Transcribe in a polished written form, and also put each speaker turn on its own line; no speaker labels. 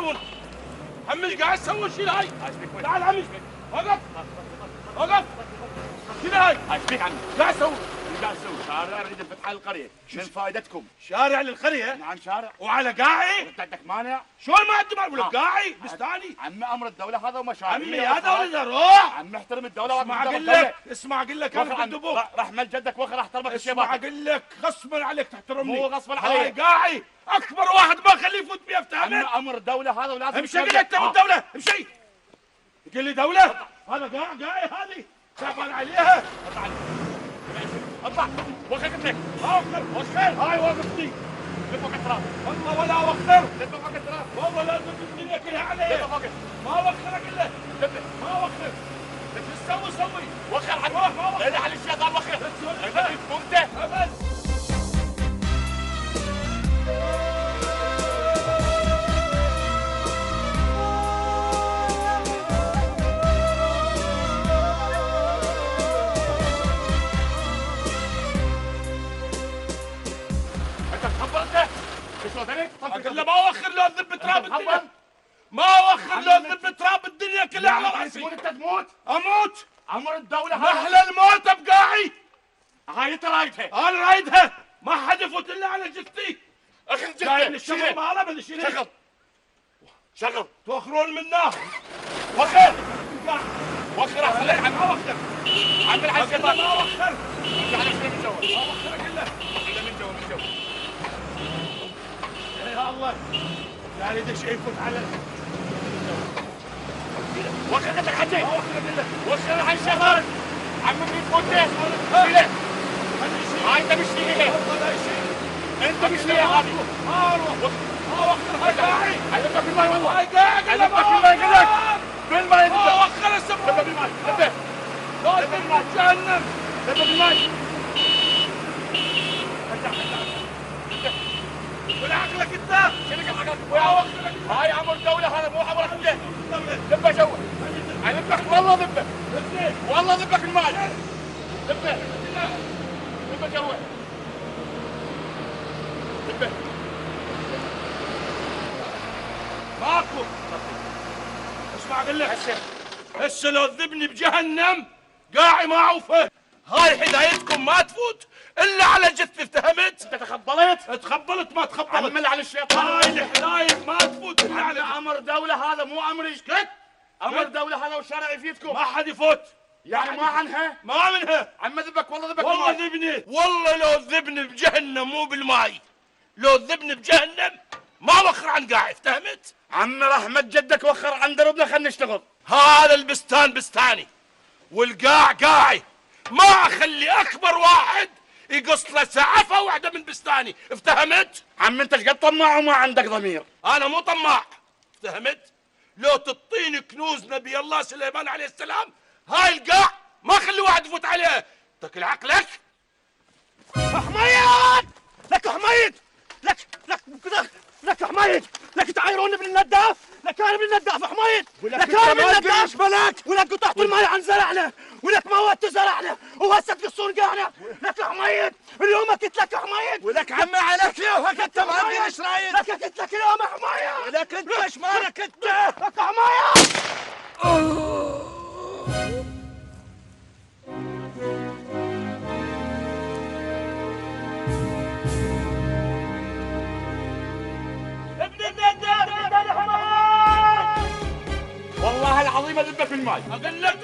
تسوون؟ عمي ايش قاعد تسوون؟ شيل هاي. تعال عمي. وقف. وقف. شيل هاي.
ايش بيك عمي؟
ايش قاعد تسوون؟
ايش قاعد تسوي؟ شارع اريد افتح القريه، شنو فائدتكم؟
شارع للقريه؟
نعم شارع.
وعلى قاعي؟
انت عندك مانع؟
شلون ما عندي مانع؟ ولا قاعي بستاني؟
عمي امر الدوله هذا ومشاريع.
عمي هذا ولد روح.
عمي احترم الدوله.
اسمع اقول لك، اسمع اقول لك انا كنت ابوك.
رحمة جدك وخر احترمك
اسمع اقول لك غصبا عليك تحترمني.
مو غصبا عليك.
هاي قاعي اكبر واحد ما اخليه يفوت بيه افتهمت.
عمي امر الدوله هذا ولازم
امشي قل انت والدوله امشي. تقول لي دوله؟ هذا قاعي هذه تعبان عليها.
اطلع وخر قلت لك.
ما وخر. وخر هاي وقفتي.
لف فوق التراب.
والله ولا وخر.
لف فوق التراب.
والله لازم الدنيا كلها علي.
لف فوق.
ما وخر اقول لك.
لف.
ما وخر. ايش تسوي سوي؟
وخر عمي.
ما وخر.
لا على الشيطان وخر. انت
ابد. اقول له ما اوخر لو ذب تراب الدنيا. ما اوخر لو ذب تراب الدنيا كلها على راسي.
انت تموت.
اموت.
امر الدوله
محلى الموت بقاعي.
هاي انت رايدها.
انا رايدها. ما حد يفوت الا على جثتي.
اخي
جاي من الشغل ما بدي شيل.
شغل شغل.
توخرون منه.
وخر.
قاعد.
وخر احسن لك.
ما اوخر.
عمل على الشيطان.
ما اوخر.
على شنو من جوا؟
ما اوخر اقول له.
من جوا من جوا.
يا الله. لا اريد شيء يفوت على.
وخر قلت لك حجي.
ما اوخر اقول له.
وخر على الشغل. عمي بيفوته. شيله. هاي انت مش ليها.
ولا شيء.
انت مش ليها هذه.
ما اروح. ما اوخر هاي قاعي.
علمك بالماء والله.
هاي قاعي.
علمك بالماء قلت لك. بالماء انت.
ما اوخر السبب.
دبه بالماء. دبه.
لازم جهنم.
دبه بالماء.
ولا عقلك انت.
شنو عقلك؟ هاي امر الدوله هذا مو امرك انت. دبه جوا. علمك والله دبه. والله دبه بالماء. دبه. دبه جوا. دبه.
ماكو. اسمع اقول لك هسه لو ذبني بجهنم قاعي ما اعوفه. هاي هدايتكم ما تفوت الا على جثتي افتهمت؟
انت تخبلت؟
تخبلت ما تخبلت.
عمل على الشيطان.
هاي الحلايب ما تفوت الا على
امر دوله هذا مو امري.
اسكت.
امر دوله هذا والشارع يفيدكم.
ما حد يفوت.
يعني ما عنها؟
ما منها.
عم ذبك والله ذبك.
والله ذبني. والله لو ذبني بجهنم مو بالماي. لو ذبني بجهنم ما وخر عن قاعي افتهمت؟
عم رحمة جدك وخر عن دربنا خلينا نشتغل.
هذا البستان بستاني والقاع قاعي. ما اخلي اكبر واحد يقص له سعفه واحده من بستاني افتهمت؟
عم انت ايش قد طماع وما عندك ضمير؟
انا مو طماع افتهمت؟ لو تعطيني كنوز نبي الله سليمان عليه السلام هاي القاع ما اخلي واحد يفوت عليه. تاكل عقلك.
حميد لك حميد لك حميد لك تعايروني بالنداف. لك انا بالنداف حميد. لك انا بالنداف بلاك. ولك قطعت الماي عن زرعنا ولك موتوا زرعنا وهسه تقصون قاعنا. لك حميد اليوم قلت لك حميد.
ولك عمي عليك يوهك انت ما عندي ايش رايك؟
لك قلت لك اليوم حميد.
ولك انت ايش مالك انت؟
لك حميد.
والله العظيم اذبك بالماي.
اقول لك